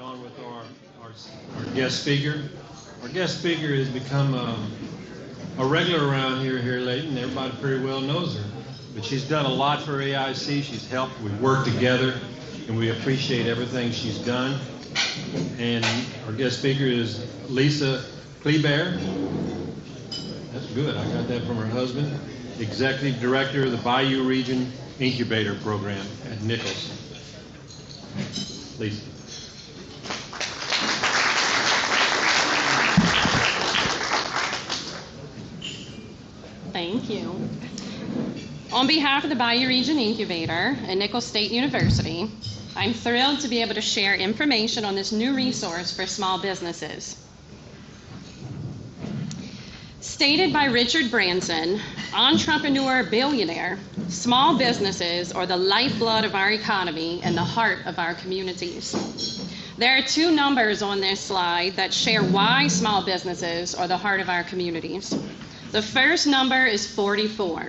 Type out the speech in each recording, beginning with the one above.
get on with our guest speaker. Our guest speaker has become a regular around here lately, and everybody pretty well knows her. But she's done a lot for AIC. She's helped. We've worked together, and we appreciate everything she's done. And our guest speaker is Lisa Kliebert. That's good. I got that from her husband. Executive Director of the Bayou Region Incubator Program at Nicholls. Lisa. Thank you. On behalf of the Bayou Region Incubator at Nicholls State University, I'm thrilled to be able to share information on this new resource for small businesses. Stated by Richard Branson, entrepreneur billionaire, small businesses are the lifeblood of our economy and the heart of our communities. There are two numbers on this slide that share why small businesses are the heart of our communities. The first number is 44.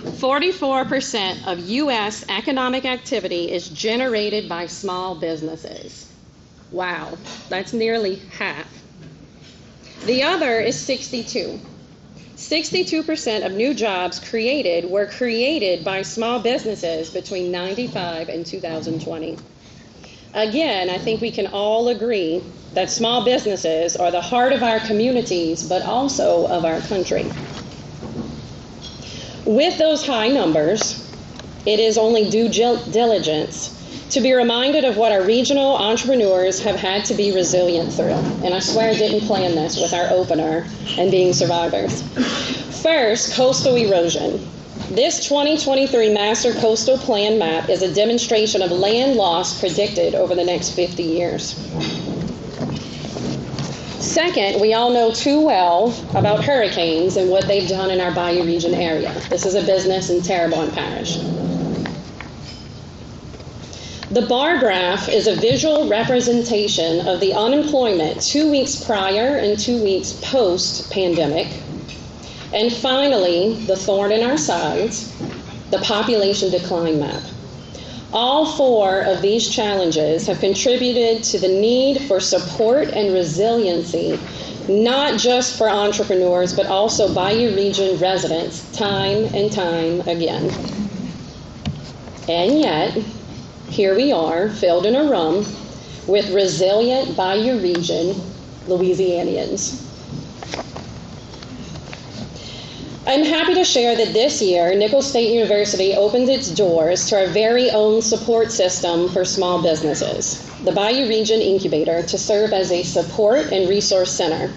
44% of U.S. economic activity is generated by small businesses. Wow, that's nearly half. The other is 62. 62% of new jobs created were created by small businesses between 1995 and 2020. Again, I think we can all agree that small businesses are the heart of our communities, but also of our country. With those high numbers, it is only due diligence to be reminded of what our regional entrepreneurs have had to be resilient through. And I swear I didn't plan this with our opener and being survivors. First, coastal erosion. This 2023 Master Coastal Plan map is a demonstration of land loss predicted over the next 50 years. Second, we all know too well about hurricanes and what they've done in our Bayou region area. This is a business in Terrebonne Parish. The bar graph is a visual representation of the unemployment 2 weeks prior and 2 weeks post-pandemic. And finally, the thorn in our sides, the population decline map. All four of these challenges have contributed to the need for support and resiliency, not just for entrepreneurs, but also Bayou region residents, time and time again. And yet, here we are, filled in a room with resilient Bayou region Louisianians. I'm happy to share that this year, Nicholls State University opened its doors to our very own support system for small businesses, the Bayou Region Incubator, to serve as a support and resource center.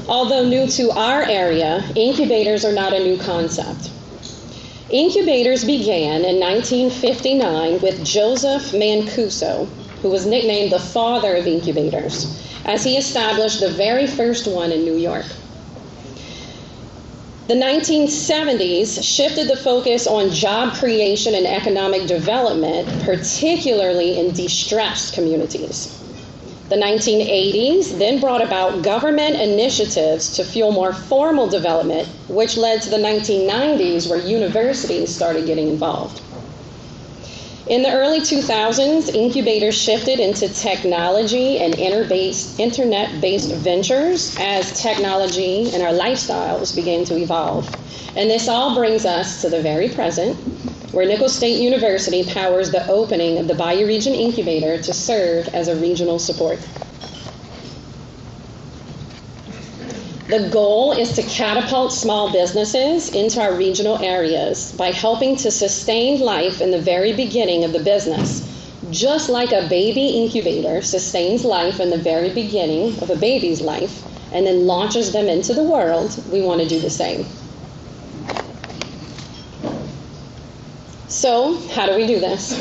Although new to our area, incubators are not a new concept. Incubators began in 1959 with Joseph Mancuso, who was nicknamed the father of incubators, as he established the very first one in New York. The 1970s shifted the focus on job creation and economic development, particularly in distressed communities. The 1980s then brought about government initiatives to fuel more formal development, which led to the 1990s where universities started getting involved. In the early 2000s, incubators shifted into technology and internet-based ventures as technology and our lifestyles began to evolve. And this all brings us to the very present, where Nicholls State University powers the opening of the Bayou Region Incubator to serve as a regional support. The goal is to catapult small businesses into our regional areas by helping to sustain life in the very beginning of the business. Just like a baby incubator sustains life in the very beginning of a baby's life and then launches them into the world, we want to do the same. So, how do we do this?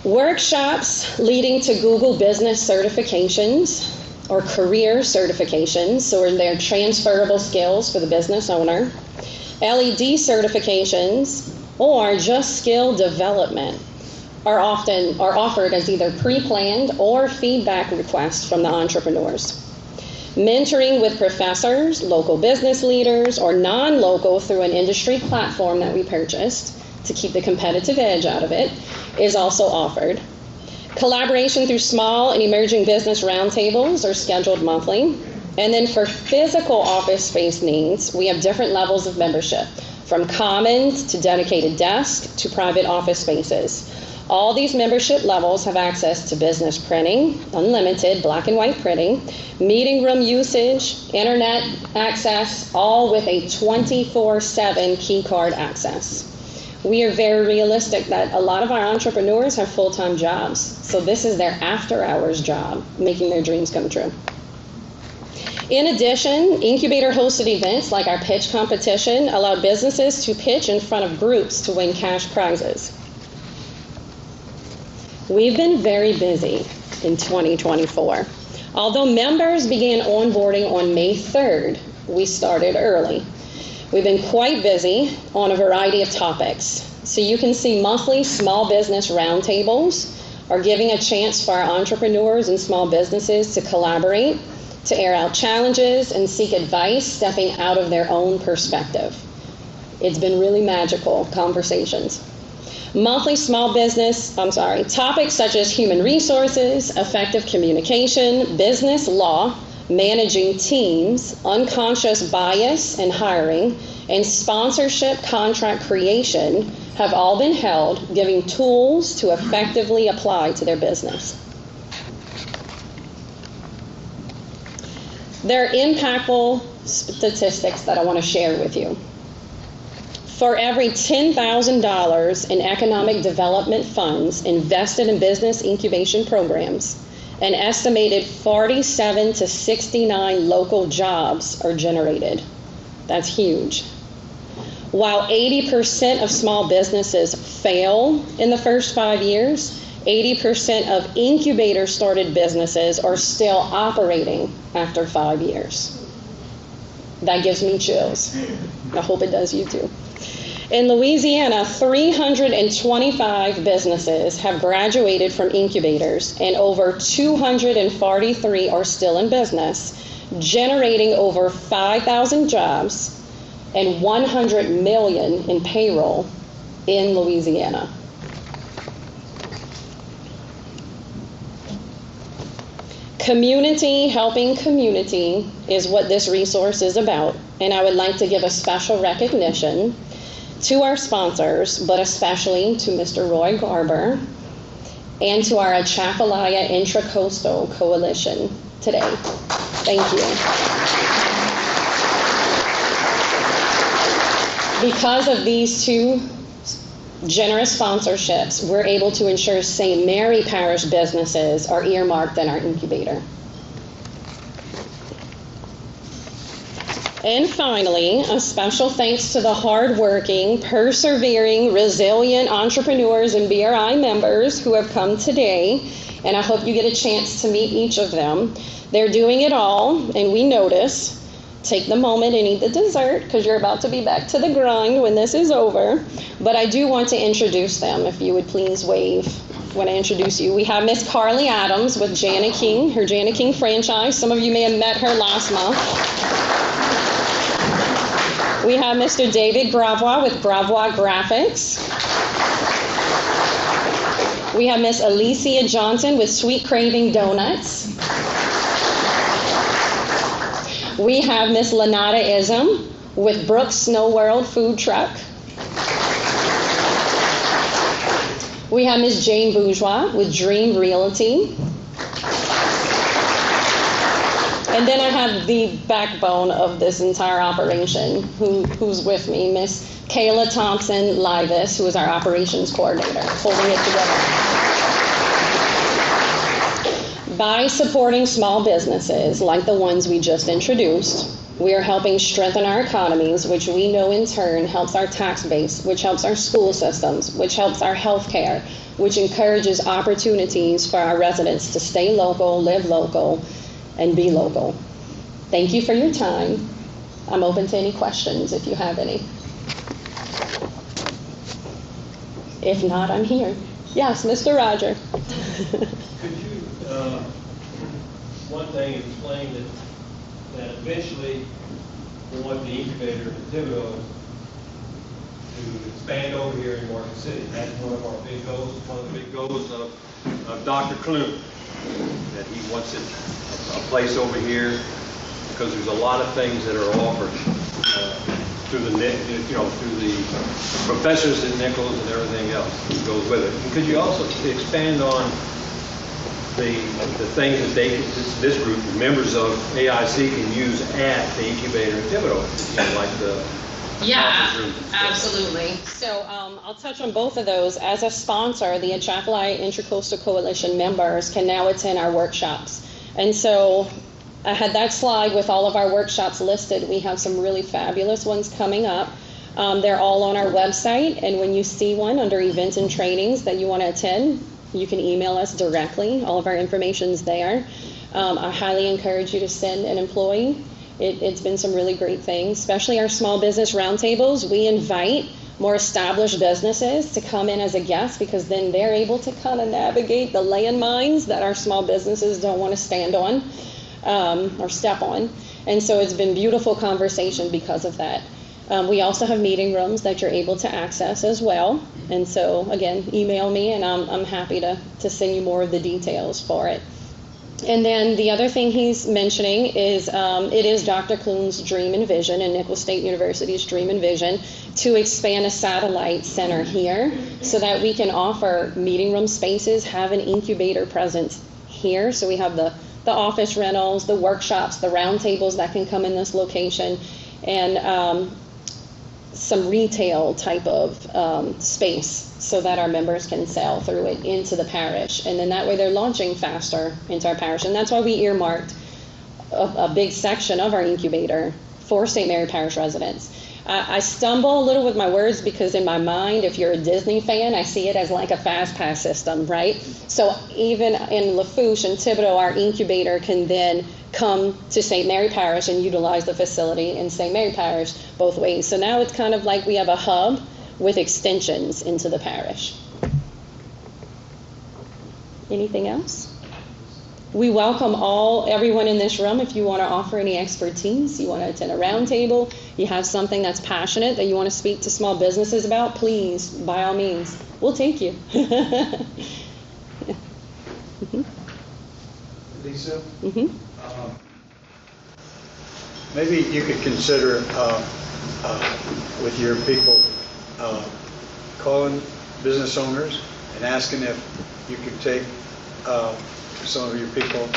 Workshops leading to Google Business certifications or career certifications, so they're transferable skills for the business owner, LED certifications, or just skill development are offered as either pre-planned or feedback requests from the entrepreneurs. Mentoring with professors, local business leaders, or non-local through an industry platform that we purchased to keep the competitive edge out of it is also offered. Collaboration through small and emerging business roundtables are scheduled monthly. And then for physical office space needs, we have different levels of membership, from commons to dedicated desk to private office spaces. All these membership levels have access to business printing, unlimited black and white printing, meeting room usage, internet access, all with a 24/7 key card access. We are very realistic that a lot of our entrepreneurs have full-time jobs, so this is their after-hours job, making their dreams come true. In addition, Incubator hosted events like our pitch competition allowed businesses to pitch in front of groups to win cash prizes. We've been very busy in 2024. Although members began onboarding on May 3rd, we started early. We've been quite busy on a variety of topics. So you can see monthly small business roundtables are giving a chance for our entrepreneurs and small businesses to collaborate, to air out challenges and seek advice, stepping out of their own perspective. It's been really magical conversations. Monthly topics such as human resources, effective communication, business law, managing teams, unconscious bias in hiring, and sponsorship contract creation have all been held, giving tools to effectively apply to their business. There are impactful statistics that I want to share with you. For every $10,000 in economic development funds invested in business incubation programs, an estimated 47 to 69 local jobs are generated. That's huge. While 80% of small businesses fail in the first 5 years, 80% of incubator-started businesses are still operating after 5 years. That gives me chills. I hope it does you too. In Louisiana, 325 businesses have graduated from incubators, and over 243 are still in business, generating over 5,000 jobs and $100 million in payroll in Louisiana. Community helping community is what this resource is about, and I would like to give a special recognition to our sponsors, but especially to Mr. Roy Garber and to our Atchafalaya Intracoastal Coalition today. Thank you. Because of these two generous sponsorships, we're able to ensure St. Mary Parish businesses are earmarked in our incubator. And finally, a special thanks to the hardworking, persevering, resilient entrepreneurs and BRI members who have come today, and I hope you get a chance to meet each of them. They're doing it all, and we notice. Take the moment and eat the dessert, because you're about to be back to the grind when this is over. But I do want to introduce them, if you would please wave when I introduce you. We have Miss Carly Adams with Jana King, her Jana King franchise. Some of you may have met her last month. We have Mr. David Gravois with Gravois Graphics. We have Miss Alicia Johnson with Sweet Craving Donuts. We have Miss Lanata Ism with Brooks Snow World Food Truck. We have Miss Jane Bourgeois with Dream Realty. And then I have the backbone of this entire operation, who's with me, Miss Kayla Thompson Livis, who is our operations coordinator, holding it together. By supporting small businesses like the ones we just introduced, we are helping strengthen our economies, which we know in turn helps our tax base, which helps our school systems, which helps our health care, which encourages opportunities for our residents to stay local, live local, and be local. Thank you for your time. I'm open to any questions if you have any. If not, I'm here. Yes, Mr. Roger. Could you, one thing, explain that eventually we want the incubator to pivot to expand over here in Market City. That's one of our big goals, one of the big goals of Dr. Kloon, that he wants a place over here because there's a lot of things that are offered through through the professors at Nicholls and everything else that goes with it. And could you also expand on the things that this group, members of AIC, can use at the incubator in Thibodeau, like the Yeah, absolutely. So I'll touch on both of those. As a sponsor, the Atchafalaya Intracoastal Coalition members can now attend our workshops. And so I had that slide with all of our workshops listed. We have some really fabulous ones coming up. They're all on our website, and when you see one under events and trainings that you want to attend, you can email us directly. All of our information's there. I highly encourage you to send an employee. It's been some really great things, especially our small business roundtables. We invite more established businesses to come in as a guest because then they're able to kind of navigate the landmines that our small businesses don't want to stand on or step on. And so it's been beautiful conversation because of that. We also have meeting rooms that you're able to access as well. And so, again, email me and I'm happy to send you more of the details for it. And then the other thing he's mentioning is it is Dr. Kloon's dream and vision and Nicholls State University's dream and vision to expand a satellite center here so that we can offer meeting room spaces, have an incubator presence here. So we have the office rentals, the workshops, the roundtables that can come in this location, and some retail type of space so that our members can sell through it into the parish. And then that way they're launching faster into our parish. And that's why we earmarked a big section of our incubator for St. Mary Parish residents. I stumble a little with my words because in my mind, if you're a Disney fan, I see it as like a fast pass system, right? So even in Lafourche and Thibodaux, our incubator can then come to St. Mary Parish and utilize the facility in St. Mary Parish both ways. So now it's kind of like we have a hub with extensions into the parish. Anything else? We welcome everyone in this room. If you want to offer any expertise, you want to attend a roundtable, you have something that's passionate that you want to speak to small businesses about, please, by all means, we'll take you. Lisa? Mm-hmm. Maybe you could consider with your people calling business owners and asking if you could take some of your people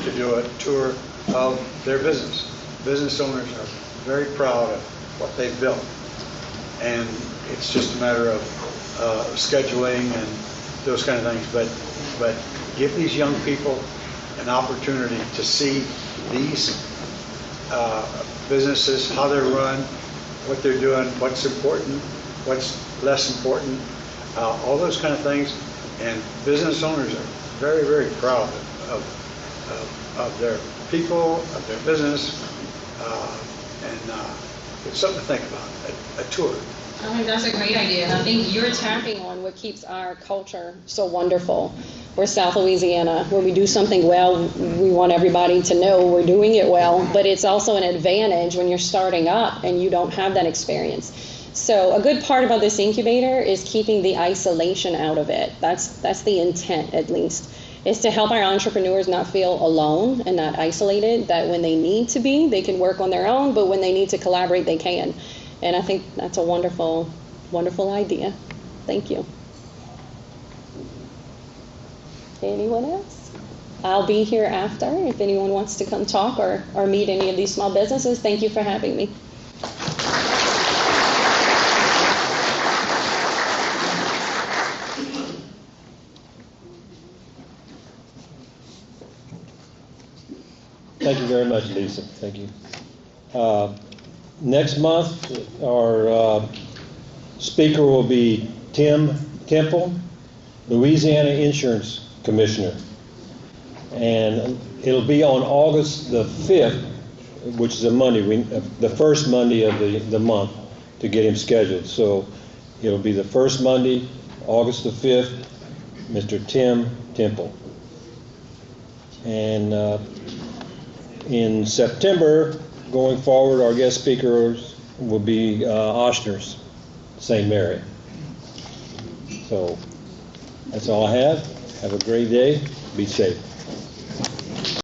to do a tour of their business. Business owners are very proud of what they've built, and it's just a matter of scheduling and those kind of things. But give these young people an opportunity to see these businesses, how they're run, what they're doing, what's important, what's less important, all those kind of things. And business owners are very, very proud of their people, of their business, and it's something to think about, a tour. I think that's a great idea, and I think you're tapping on what keeps our culture so wonderful. We're South Louisiana. When we do something well, we want everybody to know we're doing it well, but it's also an advantage when you're starting up and you don't have that experience. So a good part about this incubator is keeping the isolation out of it. That's the intent, at least, is to help our entrepreneurs not feel alone and not isolated, that when they need to be, they can work on their own, but when they need to collaborate, they can. And I think that's a wonderful, wonderful idea. Thank you. Anyone else? I'll be here after if anyone wants to come talk or meet any of these small businesses. Thank you for having me. Thank you very much, Lisa. Thank you. Next month, our speaker will be Tim Temple, Louisiana Insurance Commissioner. And it'll be on August the 5th, which is a Monday, the first Monday of the month to get him scheduled. So it'll be the first Monday, August the 5th, Mr. Tim Temple. And in September, going forward, our guest speakers will be Oshners. St. Mary. So that's all I have. Have a great day. Be safe.